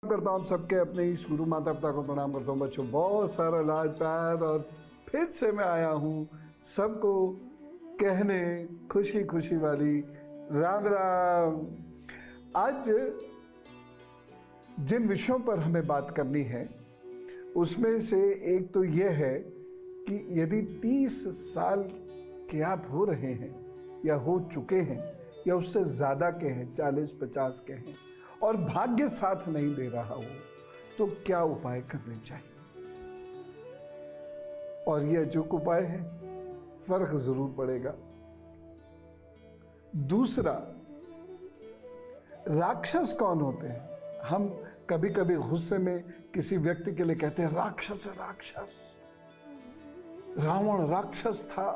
करता हूँ सबके अपने इस गुरु माता पिता को प्रणाम करता हूँ बच्चों, बहुत सारा लाड प्यार। और फिर से मैं आया हूँ सबको कहने खुशी खुशी वाली राम राम। आज जिन विषयों पर हमें बात करनी है उसमें से एक तो यह है कि यदि 30 साल के आप हो रहे हैं या हो चुके हैं या उससे ज़्यादा के हैं, 40-50 के हैं और भाग्य साथ नहीं दे रहा हो तो क्या उपाय करने चाहिए। और यह अचूक उपाय है, फर्क जरूर पड़ेगा। दूसरा, राक्षस कौन होते हैं। हम कभी कभी गुस्से में किसी व्यक्ति के लिए कहते हैं राक्षस है, राक्षस, रावण राक्षस था।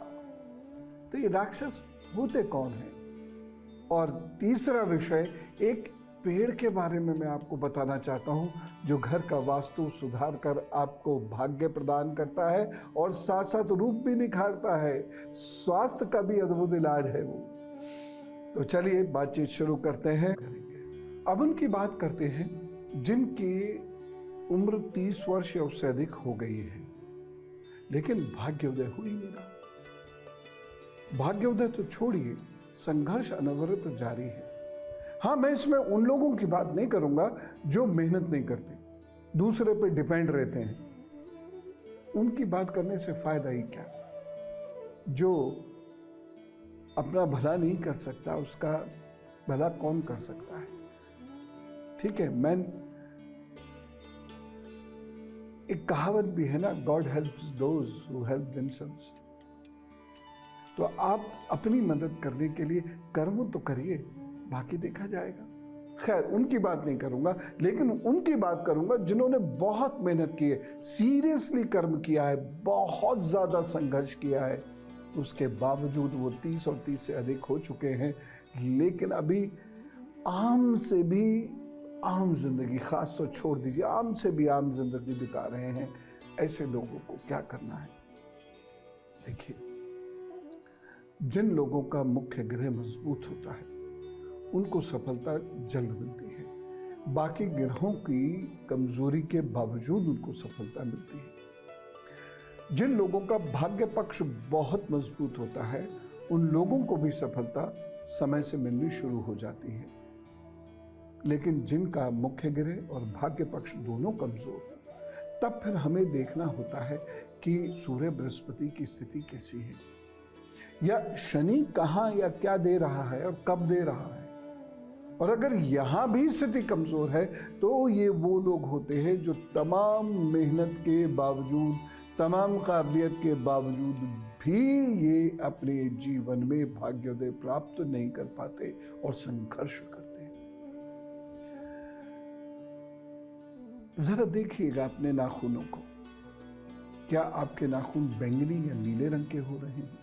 तो ये राक्षस होते कौन हैं। और तीसरा विषय, एक पेड़ के बारे में मैं आपको बताना चाहता हूं जो घर का वास्तु सुधार कर आपको भाग्य प्रदान करता है और साथ साथ रूप भी निखारता है, स्वास्थ्य का भी अद्भुत इलाज है वो। तो चलिए बातचीत शुरू करते हैं। अब उनकी बात करते हैं जिनकी उम्र 30 वर्ष या उससे अधिक हो गई है लेकिन भाग्योदय हुई नहीं रहा। भाग्योदय तो छोड़िए, संघर्ष अनवरत जारी है। हाँ, मैं इसमें उन लोगों की बात नहीं करूंगा जो मेहनत नहीं करते, दूसरे पे डिपेंड रहते हैं। उनकी बात करने से फायदा ही क्या। जो अपना भला नहीं कर सकता उसका भला कौन कर सकता है। ठीक है, मैं एक कहावत भी है ना, God helps those who help themselves. तो आप अपनी मदद करने के लिए कर्म तो करिए, बाकी देखा जाएगा। खैर, उनकी बात नहीं करूंगा, लेकिन उनकी बात करूंगा जिन्होंने बहुत मेहनत की है, सीरियसली कर्म किया है, बहुत ज्यादा संघर्ष किया है। उसके बावजूद वो 30 और 30 से अधिक हो चुके हैं लेकिन अभी आम से भी आम जिंदगी, खास तो छोड़ दीजिए, आम से भी आम जिंदगी बिता रहे हैं। ऐसे लोगों को क्या करना है। देखिए, जिन लोगों का मुख्य ग्रह मजबूत होता है उनको सफलता जल्द मिलती है। बाकी ग्रहों की कमजोरी के बावजूद उनको सफलता मिलती है। जिन लोगों का भाग्य पक्ष बहुत मजबूत होता है उन लोगों को भी सफलता समय से मिलनी शुरू हो जाती है। लेकिन जिनका मुख्य ग्रह और भाग्य पक्ष दोनों कमजोर हो तब फिर हमें देखना होता है कि सूर्य बृहस्पति की स्थिति कैसी है या शनि कहां या क्या दे रहा है और कब दे रहा है। और अगर यहां भी स्थिति कमजोर है तो ये वो लोग होते हैं जो तमाम मेहनत के बावजूद, तमाम काबिलियत के बावजूद भी ये अपने जीवन में भाग्योदय प्राप्त नहीं कर पाते और संघर्ष करते हैं। जरा देखिएगा अपने नाखूनों को, क्या आपके नाखून बैंगनी या नीले रंग के हो रहे हैं।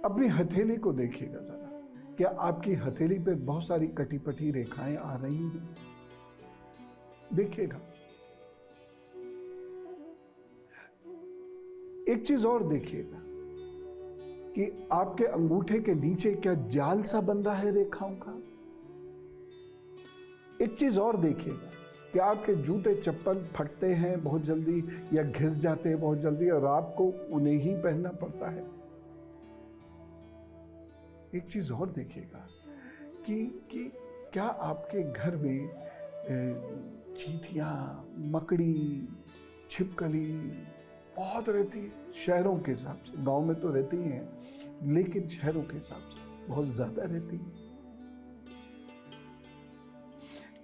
अपनी हथेली को देखिएगा जरा, क्या आपकी हथेली पे बहुत सारी कटी पटी रेखाएं आ रही हैं। देखिएगा। एक चीज और देखिएगा कि आपके अंगूठे के नीचे क्या जाल सा बन रहा है रेखाओं का। एक चीज और देखिएगा कि आपके जूते चप्पल फटते हैं बहुत जल्दी या घिस जाते हैं बहुत जल्दी और आपको उन्हें ही पहनना पड़ता है। एक चीज और देखिएगा कि क्या आपके घर में चींटियां, मकड़ी, छिपकली बहुत रहती है। शहरों के हिसाब से, गांव में तो रहती हैं लेकिन शहरों के हिसाब से बहुत ज्यादा रहती है।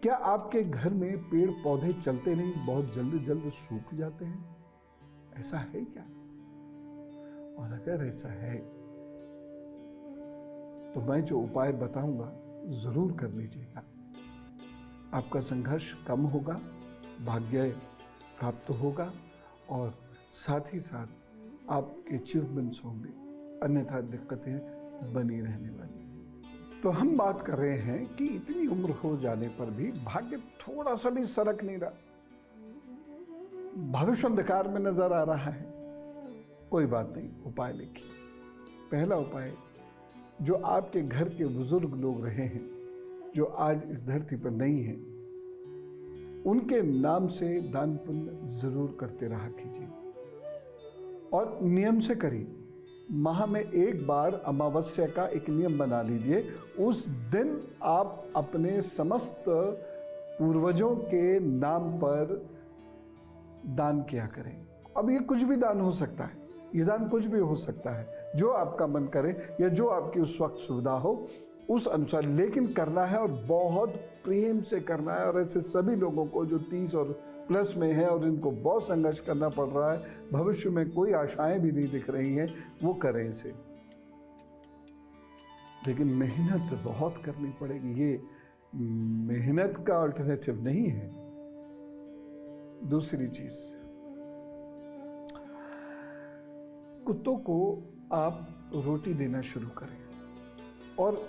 क्या आपके घर में पेड़ पौधे चलते नहीं, बहुत जल्द जल्द सूख जाते हैं। ऐसा है क्या। और अगर ऐसा है तो मैं जो उपाय बताऊंगा जरूर कर लीजिएगा। आपका संघर्ष कम होगा, भाग्य प्राप्त होगा और साथ ही साथ आपके अचीवमेंट्स होंगे, अन्यथा दिक्कतें बनी रहने वाली। तो हम बात कर रहे हैं कि इतनी उम्र हो जाने पर भी भाग्य थोड़ा सा भी सरक नहीं रहा, भविष्य अंधकार में नजर आ रहा है। कोई बात नहीं, उपाय लिखिए। पहला उपाय, जो आपके घर के बुजुर्ग लोग रहे हैं जो आज इस धरती पर नहीं हैं, उनके नाम से दान पुण्य जरूर करते रहा कीजिए और नियम से करिए। माह में एक बार अमावस्या का एक नियम बना लीजिए, उस दिन आप अपने समस्त पूर्वजों के नाम पर दान किया करें। अब ये कुछ भी दान हो सकता है, ये दान कुछ भी हो सकता है, जो आपका मन करे या जो आपकी उस वक्त सुविधा हो उस अनुसार, लेकिन करना है और बहुत प्रेम से करना है। और ऐसे सभी लोगों को जो 30 और प्लस में है और इनको बहुत संघर्ष करना पड़ रहा है, भविष्य में कोई आशाएं भी नहीं दिख रही हैं, वो करें इसे, लेकिन मेहनत बहुत करनी पड़ेगी। ये मेहनत का अल्टरनेटिव नहीं है। दूसरी चीज, कुत्तों को आप रोटी देना शुरू करें और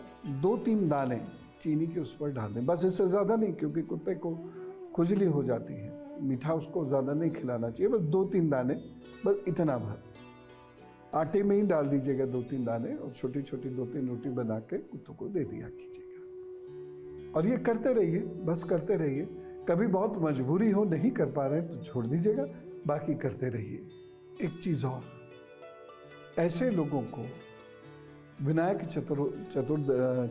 2-3 दाने चीनी के उस पर डाल दें, बस इससे ज़्यादा नहीं, क्योंकि कुत्ते को खुजली हो जाती है। मीठा उसको ज़्यादा नहीं खिलाना चाहिए, बस 2-3 दाने, बस इतना भर आटे में ही डाल दीजिएगा 2-3 दाने और छोटी छोटी 2-3 रोटी बना के कुत्तों को दे दिया कीजिएगा। और ये करते रहिए, बस करते रहिए। कभी बहुत मजबूरी हो, नहीं कर पा रहे हैं तो छोड़ दीजिएगा, बाकी करते रहिए। एक चीज़ और, ऐसे लोगों को विनायक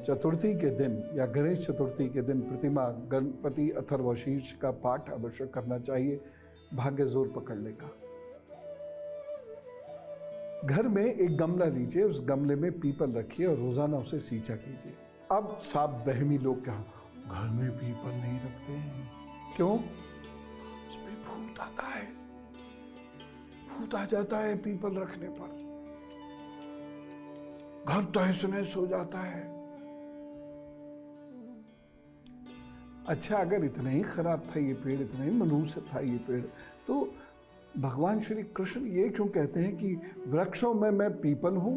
चतुर्थी के दिन या गणेश चतुर्थी के दिन प्रतिमा गणपति अथर्वशीर्ष का पाठ अवश्य करना चाहिए, भाग्य जोर पकड़ लेगा। घर में एक गमला लीजिए, उस गमले में पीपल रखिए और रोजाना उसे सींचा कीजिए। अब साफ बहमी लोग क्या, घर में पीपल नहीं रखते हैं, क्यों? उसमें भूत आता है, भूत आ जाता है पीपल रखने पर, घर तहस नहस हो जाता है। अच्छा, अगर इतना ही खराब था ये पेड़, इतना ही मनुष्य था ये पेड़, तो भगवान श्री कृष्ण ये क्यों कहते हैं कि वृक्षों में मैं पीपल हूं?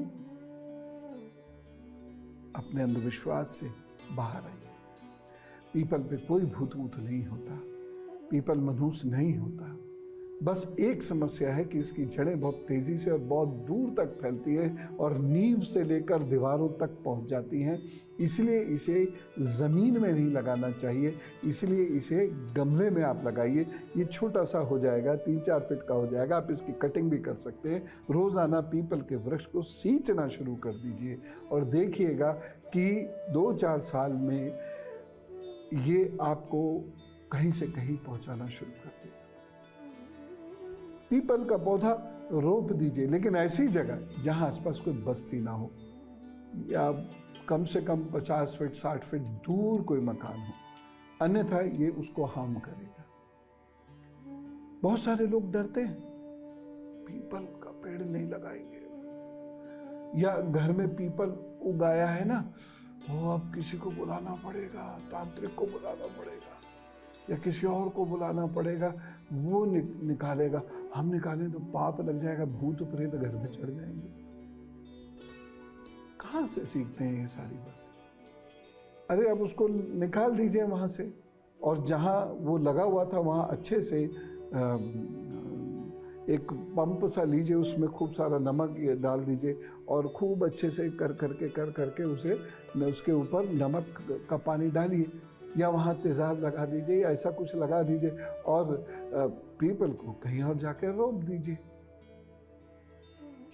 अपने अंधविश्वास से बाहर आइए। पीपल पे कोई भूत वूत नहीं होता, पीपल मनुष्य नहीं होता। बस एक समस्या है कि इसकी जड़ें बहुत तेजी से और बहुत दूर तक फैलती है और नींव से लेकर दीवारों तक पहुंच जाती हैं, इसलिए इसे जमीन में नहीं लगाना चाहिए, इसलिए इसे गमले में आप लगाइए। ये छोटा सा हो जाएगा, 3-4 फीट का हो जाएगा, आप इसकी कटिंग भी कर सकते हैं। रोजाना पीपल के वृक्ष को सींचना शुरू कर दीजिए और देखिएगा कि 2-4 साल में ये आपको कहीं से कहीं पहुंचाना शुरू कर देगा। पीपल का पौधा रोप दीजिए, लेकिन ऐसी जगह जहां आसपास कोई बस्ती ना हो, या कम से कम 50 फीट 60 फीट दूर कोई मकान हो, अन्यथा ये उसको हार्म करेगा। बहुत सारे लोग डरते हैं, पीपल का पेड़ नहीं लगाएंगे, या घर में पीपल उगाया है ना, वो अब किसी को बुलाना पड़ेगा, तांत्रिक को बुलाना पड़ेगा या किसी और को बुलाना पड़ेगा, वो निकालेगा। हम निकालें तो पाप लग जाएगा, भूत प्रेत घर में चढ़ जाएंगे। कहां से सीखते हैं ये सारी बात? अरे अब उसको निकाल दीजिए वहां से, और जहां वो लगा हुआ था वहां अच्छे से एक पंप सा लीजिए, उसमें खूब सारा नमक डाल दीजिए और खूब अच्छे से कर करके उसे उसके ऊपर नमक का पानी डालिए, या वहाँ तेज़ाब लगा दीजिए या ऐसा कुछ लगा दीजिए और पीपल को कहीं और जाकर रोप दीजिए।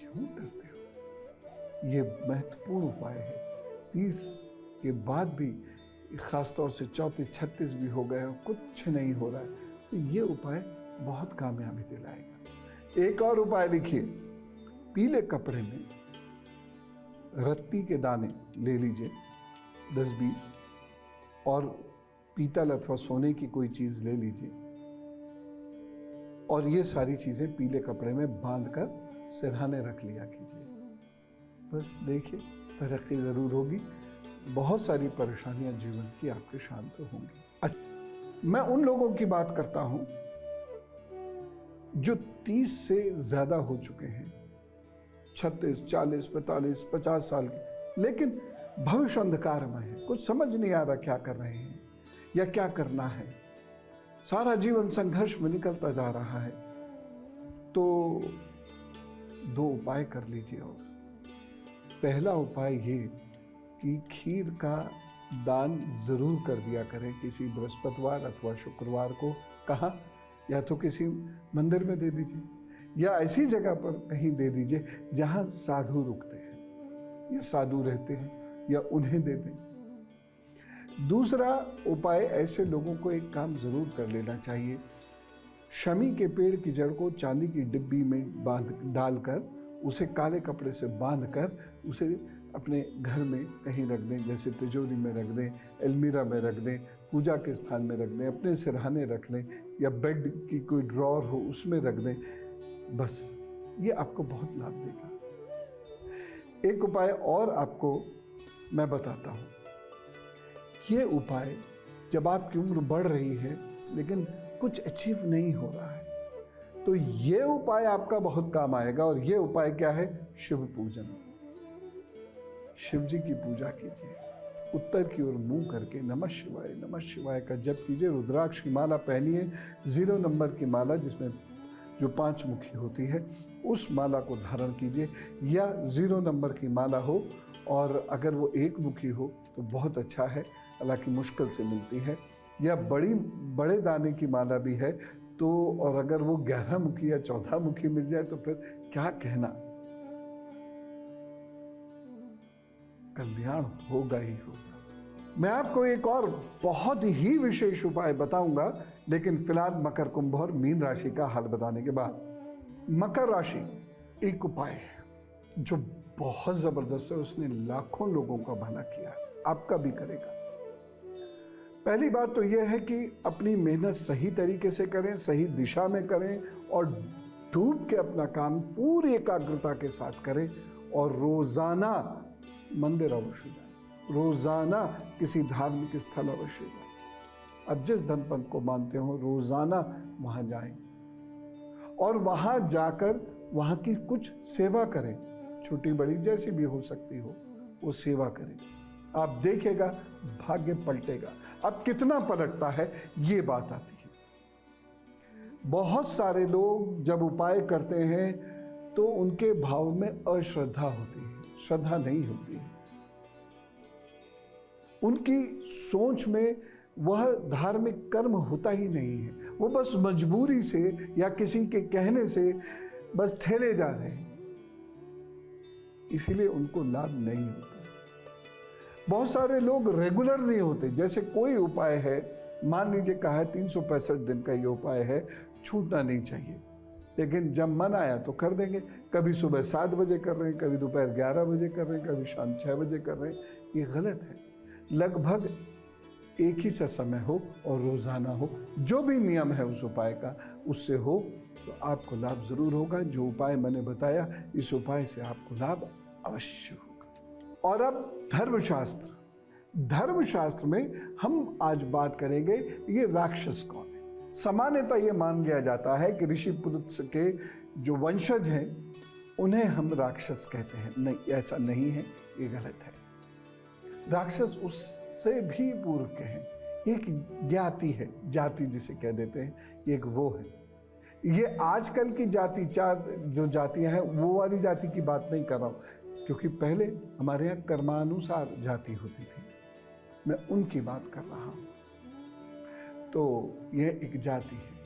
क्यों डरते हो? ये महत्वपूर्ण उपाय है। 30 के बाद भी खासतौर से 34-36 भी हो गए, कुछ नहीं हो रहा है, तो ये उपाय बहुत कामयाबी दिलाएगा। एक और उपाय लिखिए, पीले कपड़े में रत्ती के दाने ले लीजिए 10-20, और पीतल अथवा सोने की कोई चीज ले लीजिए और ये सारी चीजें पीले कपड़े में बांधकर सिरहाने रख लिया कीजिए। बस देखिए, तरक्की जरूर होगी, बहुत सारी परेशानियां जीवन की आपके शांत होंगी। मैं उन लोगों की बात करता हूं जो 30 से ज्यादा हो चुके हैं, 36, 40, 45, 50 साल के, लेकिन भविष्य अंधकार में है, कुछ समझ नहीं आ रहा क्या कर रहे हैं या क्या करना है, सारा जीवन संघर्ष में निकलता जा रहा है। तो 2 उपाय कर लीजिए। और पहला उपाय ये कि खीर का दान जरूर कर दिया करें किसी बृहस्पतिवार अथवा शुक्रवार को। कहाँ? या तो किसी मंदिर में दे दीजिए या ऐसी जगह पर कहीं दे दीजिए जहाँ साधु रुकते हैं या साधु रहते हैं, या उन्हें दे दें। दूसरा उपाय, ऐसे लोगों को एक काम जरूर कर लेना चाहिए। शमी के पेड़ की जड़ को चांदी की डिब्बी में डालकर उसे काले कपड़े से बांधकर उसे अपने घर में कहीं रख दें, जैसे तिजोरी में रख दें, अलमीरा में रख दें, पूजा के स्थान में रख दें, अपने सिरहाने रख लें, या बेड की कोई ड्रॉर हो उसमें रख दें। बस ये आपको बहुत लाभ देगा। एक उपाय और आपको मैं बताता हूँ। ये उपाय जब आपकी उम्र बढ़ रही है लेकिन कुछ अचीव नहीं हो रहा है, तो ये उपाय आपका बहुत काम आएगा। और ये उपाय क्या है? शिव पूजन। शिव जी की पूजा कीजिए, उत्तर की ओर मुंह करके नमः शिवाय का जप कीजिए। रुद्राक्ष की माला पहनिए, 0 नंबर की माला जिसमें जो 5 मुखी होती है उस माला को धारण कीजिए, या 0 नंबर की माला हो, और अगर वो 1 मुखी हो तो बहुत अच्छा है, हालांकि मुश्किल से मिलती है, या बड़े दाने की माला भी है तो, और अगर वो 11 मुखी या 14 मुखी मिल जाए तो फिर क्या कहना, कल्याण होगा ही होगा। मैं आपको एक और बहुत ही विशेष उपाय बताऊंगा, लेकिन फिलहाल मकर, कुंभ और मीन राशि का हाल बताने के बाद। मकर राशि एक उपाय है जो बहुत जबरदस्त है, उसने लाखों लोगों का भला किया, आपका भी करेगा। पहली बात तो यह है कि अपनी मेहनत सही तरीके से करें, सही दिशा में करें, और डूब के अपना काम पूरी एकाग्रता के साथ करें, और रोजाना मंदिर अवश्य जाएं, रोजाना किसी धार्मिक स्थल अवश्य जाएं। अब जिस धनपंथ को मानते हो रोजाना वहां जाएं, और वहां जाकर वहां की कुछ सेवा करें, छोटी बड़ी जैसी भी हो सकती हो वो सेवा करें। आप देखिएगा भाग्य पलटेगा। अब कितना पलटता है ये बात आती है। बहुत सारे लोग जब उपाय करते हैं तो उनके भाव में अश्रद्धा होती है, श्रद्धा नहीं होती है। उनकी सोच में वह धार्मिक कर्म होता ही नहीं है, वो बस मजबूरी से या किसी के कहने से बस ठेले जा रहे हैं, इसीलिए उनको लाभ नहीं होता। बहुत सारे लोग रेगुलर नहीं होते। जैसे कोई उपाय है, मान लीजिए कहा है 365 दिन का ये उपाय है, छूटना नहीं चाहिए, लेकिन जब मन आया तो कर देंगे। कभी सुबह 7 बजे कर रहे हैं, कभी दोपहर 11 बजे कर रहे हैं, कभी शाम 6 बजे कर रहे हैं, ये गलत है। लगभग एक ही सा समय हो और रोजाना हो, जो भी नियम है उस उपाय का उससे हो तो आपको लाभ जरूर होगा। जो उपाय मैंने बताया, इस उपाय से आपको लाभ अवश्य होगा। और अब धर्मशास्त्र में हम आज बात करेंगे, ये राक्षस कौन है। सामान्यतः ये मान लिया जाता है कि ऋषि पुरुष के जो वंशज हैं उन्हें हम राक्षस कहते हैं। नहीं, ऐसा नहीं है, ये गलत है। राक्षस उससे भी पूर्व के हैं, एक जाति है, जाति जिसे कह देते हैं, एक वो है। ये आजकल की जाति, 4 जो जातियां हैं वो वाली जाति की बात नहीं कर रहा हूं, क्योंकि पहले हमारे यहाँ कर्मानुसार जाति होती थी, मैं उनकी बात कर रहा हूं। तो यह एक जाति है।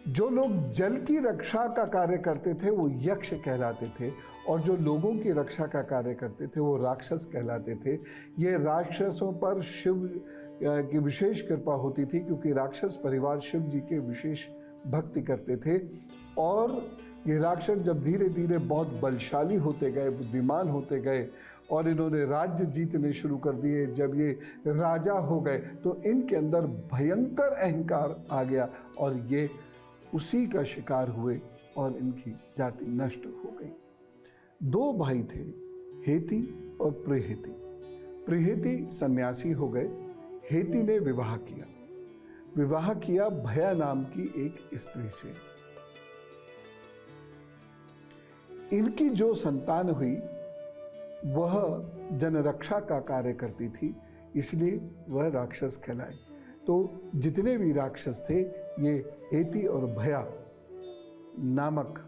जो लोग जल की रक्षा का कार्य करते थे वो यक्ष कहलाते थे, और जो लोगों की रक्षा का कार्य करते थे वो राक्षस कहलाते थे। ये राक्षसों पर शिव की विशेष कृपा होती थी, क्योंकि राक्षस परिवार शिव जी के विशेष भक्ति करते थे। और ये राक्षस जब धीरे धीरे बहुत बलशाली होते गए, बुद्धिमान होते गए, और इन्होंने राज्य जीतने शुरू कर दिए, जब ये राजा हो गए तो इनके अंदर भयंकर अहंकार आ गया, और ये उसी का शिकार हुए और इनकी जाति नष्ट हो गई। 2 भाई थे, हेती और प्रहेती। प्रहेती सन्यासी हो गए, हेती ने विवाह किया भया नाम की एक स्त्री से। इनकी जो संतान हुई वह जनरक्षा का कार्य करती थी, इसलिए वह राक्षस कहलाए। तो जितने भी राक्षस थे ये हेती और भया नामक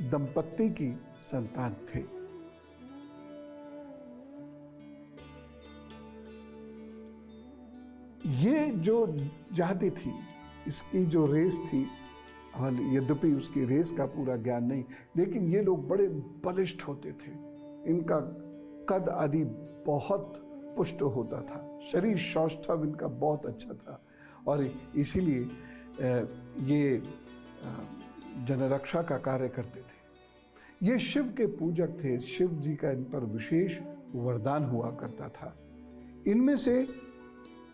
दंपत्ति की संतान थे। ये जो जाति थी, इसकी जो रेस थी, यद्यपि उसकी रेस का पूरा ज्ञान नहीं, लेकिन ये लोग बड़े बलिष्ठ होते थे। इनका कद आदि बहुत पुष्ट होता था, शरीर सौष्ठव इनका बहुत अच्छा था, और इसीलिए ये जनरक्षा का कार्य करते थे। ये शिव के पूजक थे, शिव जी का इन पर विशेष वरदान हुआ करता था। इनमें से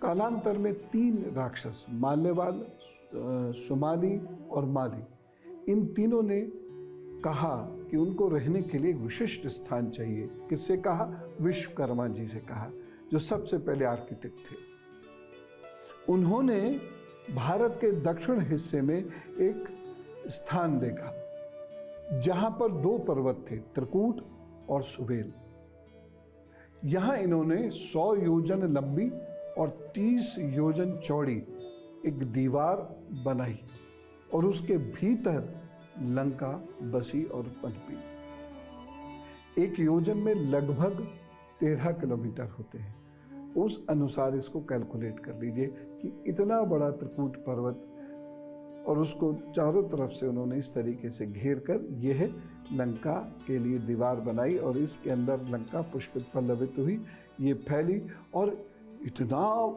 कालांतर में 3 राक्षस, माल्यवाल, सुमाली और माली, इन तीनों ने कहा कि उनको रहने के लिए एक विशिष्ट स्थान चाहिए। किससे कहा? विश्वकर्मा जी से कहा, जो सबसे पहले आर्किटेक्ट थे। उन्होंने भारत के दक्षिण हिस्से में एक स्थान देखा जहां पर 2 पर्वत थे, त्रिकूट और सुवेल। यहां इन्होंने 100 योजन लंबी और 30 योजन चौड़ी एक दीवार बनाई और उसके भीतर लंका बसी और पनपी। 1 योजन में लगभग 13 किलोमीटर होते हैं। उस अनुसार इसको कैलकुलेट कर लीजिए कि इतना बड़ा त्रिकूट पर्वत, और उसको चारों तरफ से उन्होंने इस तरीके से घेर कर यह लंका के लिए दीवार बनाई, और इसके अंदर लंका पुष्पित पल्लवित हुई, ये फैली, और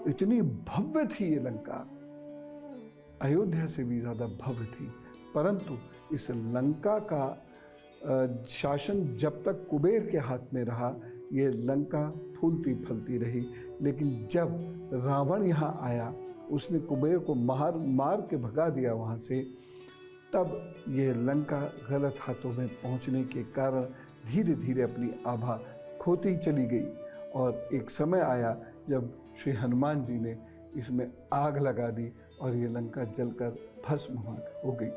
इतनी भव्य थी ये लंका, अयोध्या से भी ज़्यादा भव्य थी। परंतु इस लंका का शासन जब तक कुबेर के हाथ में रहा, ये लंका फूलती फलती रही। लेकिन जब रावण यहाँ आया, उसने कुबेर को मार के भगा दिया वहाँ से, तब ये लंका गलत हाथों में पहुँचने के कारण धीरे धीरे अपनी आभा खोती चली गई। और एक समय आया जब श्री हनुमान जी ने इसमें आग लगा दी और ये लंका जलकर भस्म हो गई।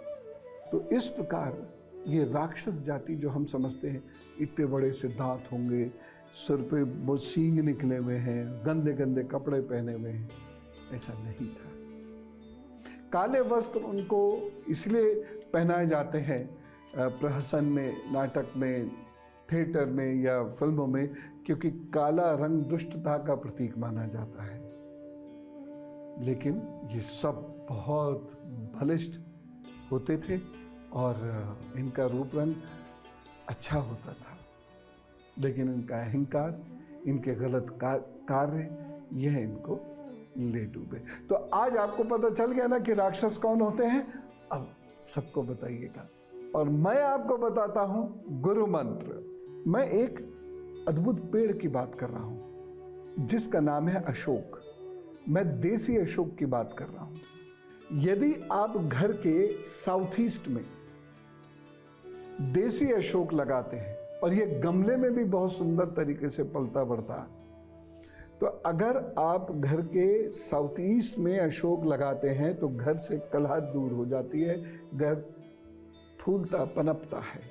तो इस प्रकार ये राक्षस जाति जो हम समझते हैं, इतने बड़े से दांत होंगे, सिर पे वो सींग निकले हुए हैं, गंदे गंदे कपड़े पहने हुए हैं, ऐसा नहीं था। काले वस्त्र उनको इसलिए पहनाए जाते हैं प्रहसन में, नाटक में, थिएटर में या फिल्मों में, क्योंकि काला रंग दुष्टता का प्रतीक माना जाता है। लेकिन ये सब बहुत बलिष्ठ होते थे और इनका रूप रंग अच्छा होता था, लेकिन इनका अहंकार, इनके गलत कार्य, यह इनको ले डूबे। तो आज आपको पता चल गया ना कि राक्षस कौन होते हैं। अब सबको बताइएगा, और मैं आपको बताता हूं गुरु मंत्र। मैं एक अद्भुत पेड़ की बात कर रहा हूं जिसका नाम है अशोक। मैं देसी अशोक की बात कर रहा हूं। यदि आप घर के साउथ ईस्ट में देसी अशोक लगाते हैं, और ये गमले में भी बहुत सुंदर तरीके से पलता बढ़ता, तो अगर आप घर के साउथ ईस्ट में अशोक लगाते हैं तो घर से कलह दूर हो जाती है, घर फूलता पनपता है,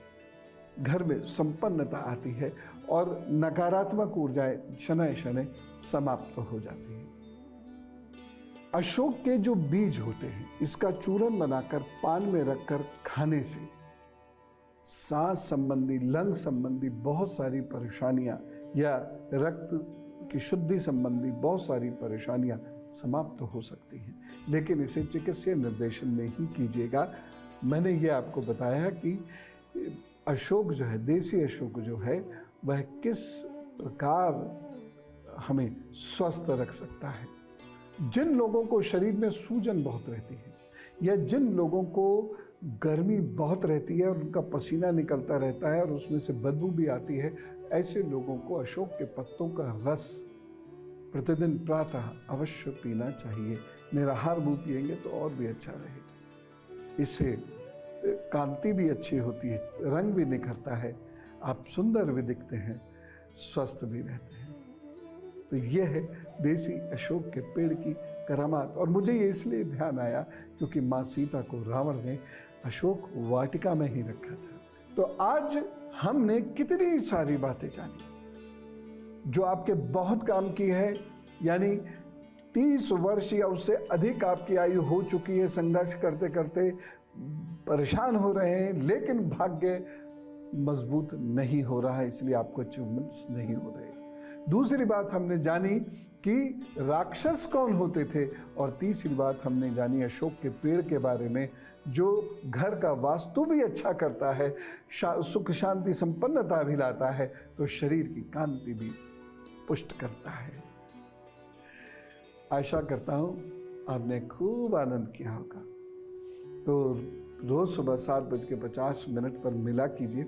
घर में संपन्नता आती है और नकारात्मक ऊर्जाएं शनय शनय समाप्त हो जाती है। अशोक के जो बीज होते हैं, इसका चूरन बनाकर पान में रखकर खाने से सांस संबंधी, लंग संबंधी बहुत सारी परेशानियां या रक्त की शुद्धि संबंधी बहुत सारी परेशानियां समाप्त हो सकती हैं। लेकिन इसे चिकित्सीय निर्देशन में ही कीजिएगा। मैंने ये आपको बताया कि अशोक जो है, देसी अशोक जो है, वह किस प्रकार हमें स्वस्थ रख सकता है। जिन लोगों को शरीर में सूजन बहुत रहती है, या जिन लोगों को गर्मी बहुत रहती है और उनका पसीना निकलता रहता है और उसमें से बदबू भी आती है, ऐसे लोगों को अशोक के पत्तों का रस प्रतिदिन प्रातः अवश्य पीना चाहिए। निराहार मुँह पिएंगे तो और भी अच्छा रहेगा। इससे कांति भी अच्छी होती है, रंग भी निखरता है, आप सुंदर भी दिखते हैं, स्वस्थ भी रहते हैं। तो यह है देसी अशोक के पेड़ की करामात। और मुझे ये इसलिए ध्यान आया क्योंकि माँ सीता को रावण ने अशोक वाटिका में ही रखा था। तो आज हमने कितनी सारी बातें जानी जो आपके बहुत काम की है। यानी 30 वर्ष या उससे अधिक आपकी आयु हो चुकी है, संघर्ष करते करते परेशान हो रहे हैं, लेकिन भाग्य मजबूत नहीं हो रहा है, इसलिए आपको अचीवमेंट्स नहीं हो रहे। दूसरी बात हमने जानी कि राक्षस कौन होते थे, और तीसरी बात हमने जानी अशोक के पेड़ के बारे में, जो घर का वास्तु भी अच्छा करता है, सुख शांति संपन्नता भी लाता है, तो शरीर की कांति भी पुष्ट करता है। आशा करता हूँ आपने खूब आनंद किया होगा। तो रोज सुबह 7:50 पर मिला कीजिए।